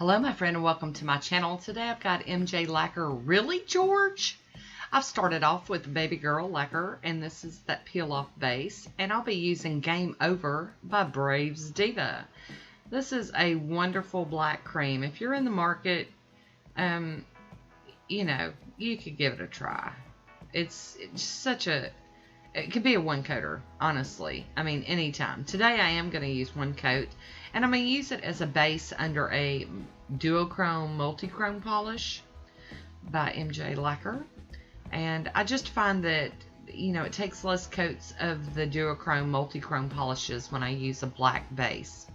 Hello my friend and welcome to my channel. Today I've got MJ Lacquer. Really, George? I've started off with Baby Girl Lacquer, and this is that peel off base, and I'll be using Game Over by Braves Diva. This is a wonderful black cream. If you're in the market, you know, you could give it a try. It's such a, it could be a one coater, honestly. I mean, anytime. Today I am going to use one coat, and I'm going to use it as a base under a duochrome multi-chrome polish by MJ Lacquer. And I just find that, you know, it takes less coats of the duochrome multi-chrome polishes when I use a black base.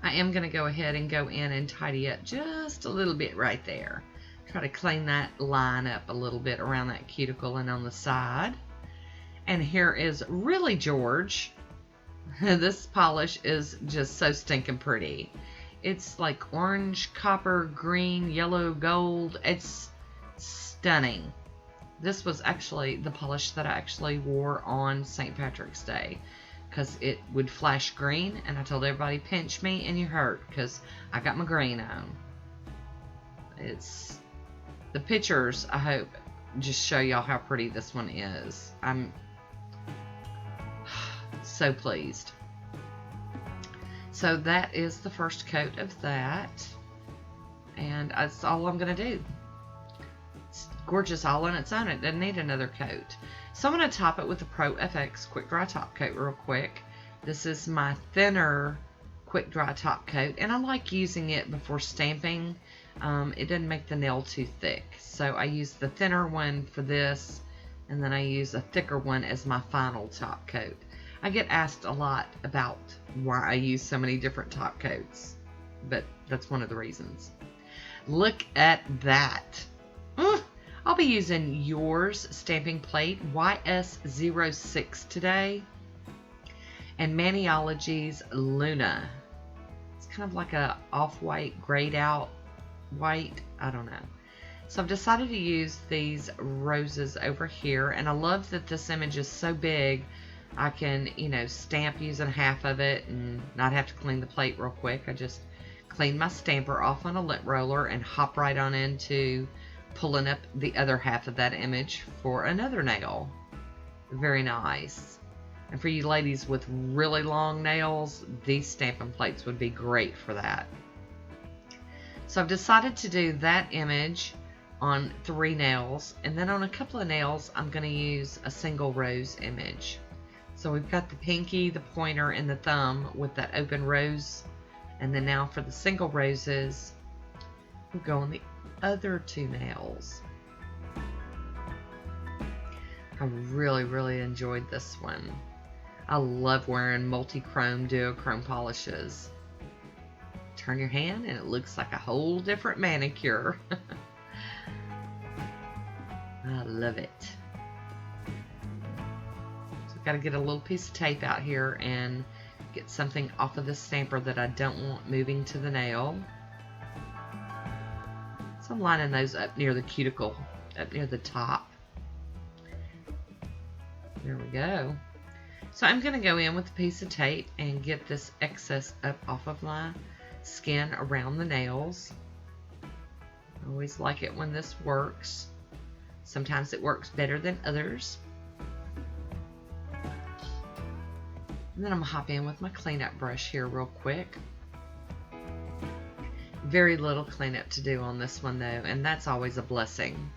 I am going to go ahead and go in and tidy up just a little bit right there. Try to clean that line up a little bit around that cuticle and on the side. And here is Really George. This polish is just so stinking pretty. It's like orange, copper, green, yellow, gold. It's stunning. This was actually the polish that I actually wore on St. Patrick's Day because it would flash green, and I told everybody, pinch me and you hurt, because I got my green on. It's the pictures, I hope, just show y'all how pretty this one is. I'm so pleased. So that is the first coat of that, and that's all I'm going to do. It's gorgeous all on its own. It doesn't need another coat. So I'm going to top it with the Pro FX Quick Dry Top Coat real quick. This is my thinner quick dry top coat, and I like using it before stamping. It doesn't make the nail too thick, so I use the thinner one for this, and then I use a thicker one as my final top coat. I get asked a lot about why I use so many different top coats, but that's one of the reasons. Look at that. I'll be using Yours stamping plate YS06 today, and Maniology's Luna. It's kind of like a off-white, grayed out white, I don't know. So I've decided to use these roses over here, and I love that this image is so big I can, you know, stamp using half of it and not have to clean the plate real quick. I just clean my stamper off on a lint roller and hop right on into pulling up the other half of that image for another nail. Very nice. And for you ladies with really long nails, these stamping plates would be great for that. So I've decided to do that image on 3 nails, and then on a couple of nails I'm going to use a single rose image. So we've got the pinky, the pointer, and the thumb with that open rose, and then now for the single roses we'll go on the other 2 nails. I really enjoyed this one. I love wearing multi-chrome duochrome polishes. Turn your hand and it looks like a whole different manicure. I love it. So I've got to get a little piece of tape out here and get something off of the stamper that I don't want moving to the nail. So I'm lining those up near the cuticle, up near the top. There we go. So I'm going to go in with a piece of tape and get this excess up off of my skin around the nails. I always like it when this works. Sometimes it works better than others. And then I'm going to hop in with my cleanup brush here real quick. Very little cleanup to do on this one though, and that's always a blessing.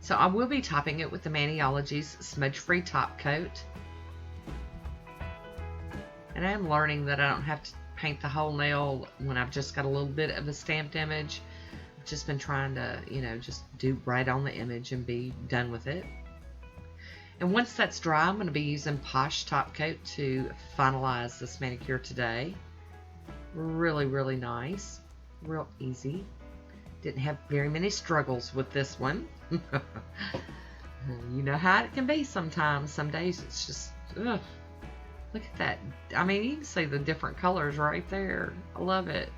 So I will be topping it with the Maniology's Smudge Free Top Coat. And I am learning that I don't have to paint the whole nail when I've just got a little bit of a stamped image. I've just been trying to, you know, just do right on the image and be done with it. And once that's dry, I'm going to be using Poshe Top Coat to finalize this manicure today. Really nice. Real easy. Didn't have very many struggles with this one. You know how it can be sometimes. Some days it's just, ugh. Look at that. I mean, you can see the different colors right there. I love it.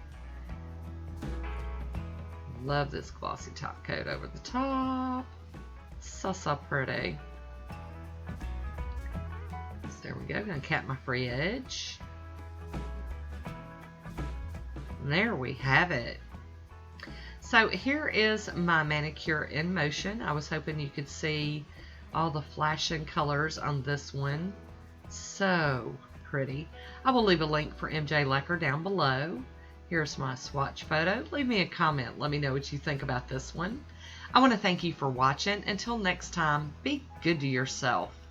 Love this glossy top coat over the top. So pretty. So there we go. Gonna cap my free edge. There we have it. So here is my manicure in motion. I was hoping you could see all the flashing colors on this one. So pretty. I will leave a link for MJ Lacquer down below. Here's my swatch photo. Leave me a comment. Let me know what you think about this one. I want to thank you for watching. Until next time, be good to yourself.